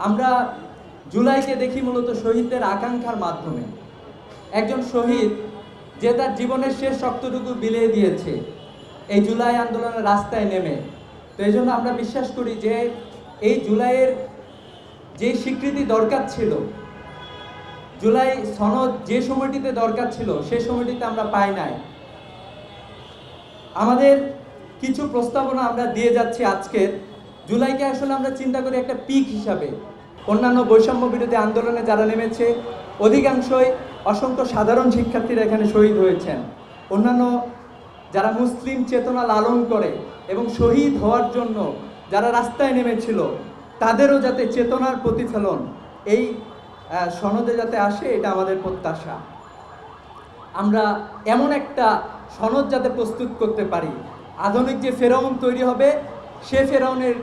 আমরা জুলাইকে দেখি মূলত শহীদদের আকাঙ্ক্ষার মাধ্যমে। একজন শহীদ যে তার জীবনের শেষ রক্তটুকু বিলিয়ে দিয়েছে এই জুলাই আন্দোলনের রাস্তায় নেমে। তো এই জন্য আমরা বিশ্বাস করি যে এই জুলাইয়ের যে স্বীকৃতি দরকার ছিল, জুলাই সনদ যে সময়টিতে দরকার ছিল সে সময়টিতে আমরা পাই নাই। আমাদের কিছু প্রস্তাবনা আমরা দিয়ে যাচ্ছি আজকের। জুলাইকে আসলে আমরা চিন্তা করি একটা পিক হিসাবে। অন্যান্য বৈষম্য বিরোধী আন্দোলনে যারা নেমেছে অধিকাংশই অসংখ্য সাধারণ শিক্ষার্থীরা এখানে শহীদ হয়েছেন। অন্যান্য যারা মুসলিম চেতনা লালন করে এবং শহীদ হওয়ার জন্য যারা রাস্তায় নেমেছিল তাদেরও যাতে চেতনার প্রতিফলন এই সনদে যাতে আসে, এটা আমাদের প্রত্যাশা। আমরা এমন একটা সনদ যাতে প্রস্তুত করতে পারি, আধুনিক যে ফেরাউন তৈরি হবে সে ফেরাউনের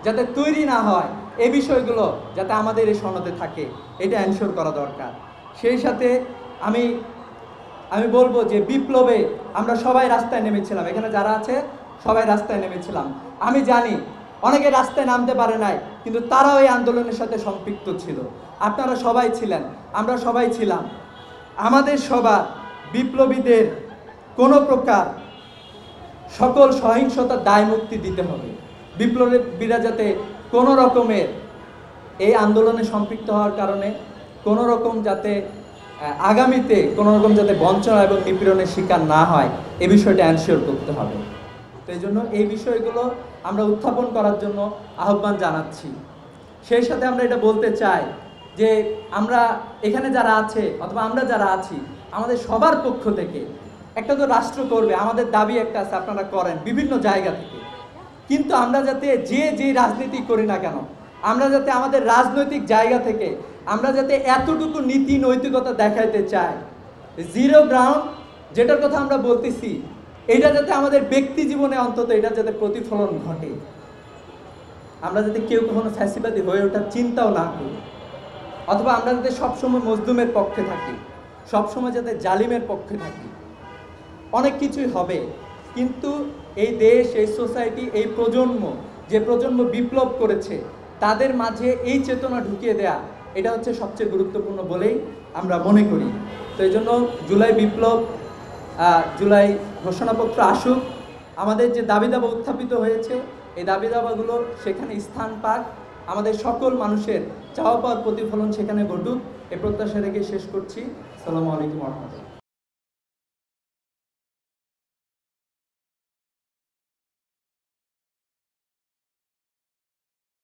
যাতে তৈরি না হয়, এই বিষয়গুলো যাতে আমাদের এই সনদে থাকে, এটা এনশিওর করা দরকার। সেই সাথে আমি বলবো যে বিপ্লবে আমরা সবাই রাস্তায় নেমেছিলাম, এখানে যারা আছে সবাই রাস্তায় নেমেছিলাম। আমি জানি অনেকে রাস্তায় নামতে পারে নাই, কিন্তু তারাও এই আন্দোলনের সাথে সম্পৃক্ত ছিল। আপনারা সবাই ছিলেন, আমরা সবাই ছিলাম। আমাদের সবার বিপ্লবীদের কোনো প্রকার সকল সহিংসতার দায় মুক্তি দিতে হবে। বিপ্লবীরা যাতে কোনো রকমের এই আন্দোলনে সম্পৃক্ত হওয়ার কারণে কোনো রকম যাতে আগামীতে কোনো রকম যাতে বঞ্চনা এবং নিপীড়নের শিকার না হয়, এই বিষয়টা এনশিওর করতে হবে। তো এই জন্য এই বিষয়গুলো আমরা উত্থাপন করার জন্য আহ্বান জানাচ্ছি। সেই সাথে আমরা এটা বলতে চাই যে আমরা এখানে যারা আছে অথবা আমরা যারা আছি, আমাদের সবার পক্ষ থেকে একটা তো রাষ্ট্র করবে, আমাদের দাবি একটা আছে, আপনারা করেন বিভিন্ন জায়গা থেকে। কিন্তু আমরা যাতে যে রাজনীতি করি না কেন, আমরা যাতে আমাদের রাজনৈতিক জায়গা থেকে আমরা যাতে এতটুকু নীতি নৈতিকতা দেখাইতে চাই, জিরো গ্রাউন্ড যেটার কথা আমরা বলতেছি, এটা যাতে আমাদের ব্যক্তি জীবনে অন্তত এটা যাতে প্রতিফলন ঘটে। আমরা যাতে কেউ কখনো ফ্যাসিবাদী হয়ে ওঠার চিন্তাও না করি, অথবা আমরা যাতে সবসময় মজলুমের পক্ষে থাকি, সবসময় যাতে জালিমের পক্ষে থাকি। অনেক কিছুই হবে, কিন্তু এই দেশ, এই সোসাইটি, এই প্রজন্ম, যে প্রজন্ম বিপ্লব করেছে তাদের মাঝে এই চেতনা ঢুকিয়ে দেয়া, এটা হচ্ছে সবচেয়ে গুরুত্বপূর্ণ বলেই আমরা মনে করি। তো এই জন্য জুলাই বিপ্লব, জুলাই ঘোষণাপত্র আসুক, আমাদের যে দাবি দাবা উত্থাপিত হয়েছে এই দাবি দাবাগুলো সেখানে স্থান পাক, আমাদের সকল মানুষের চাওয়া পাওয়ার প্রতিফলন সেখানে ঘটুক, এ প্রত্যাশা রেখে শেষ করছি। আসসালামু আলাইকুম ওয়া রাহমাতুল্লাহ।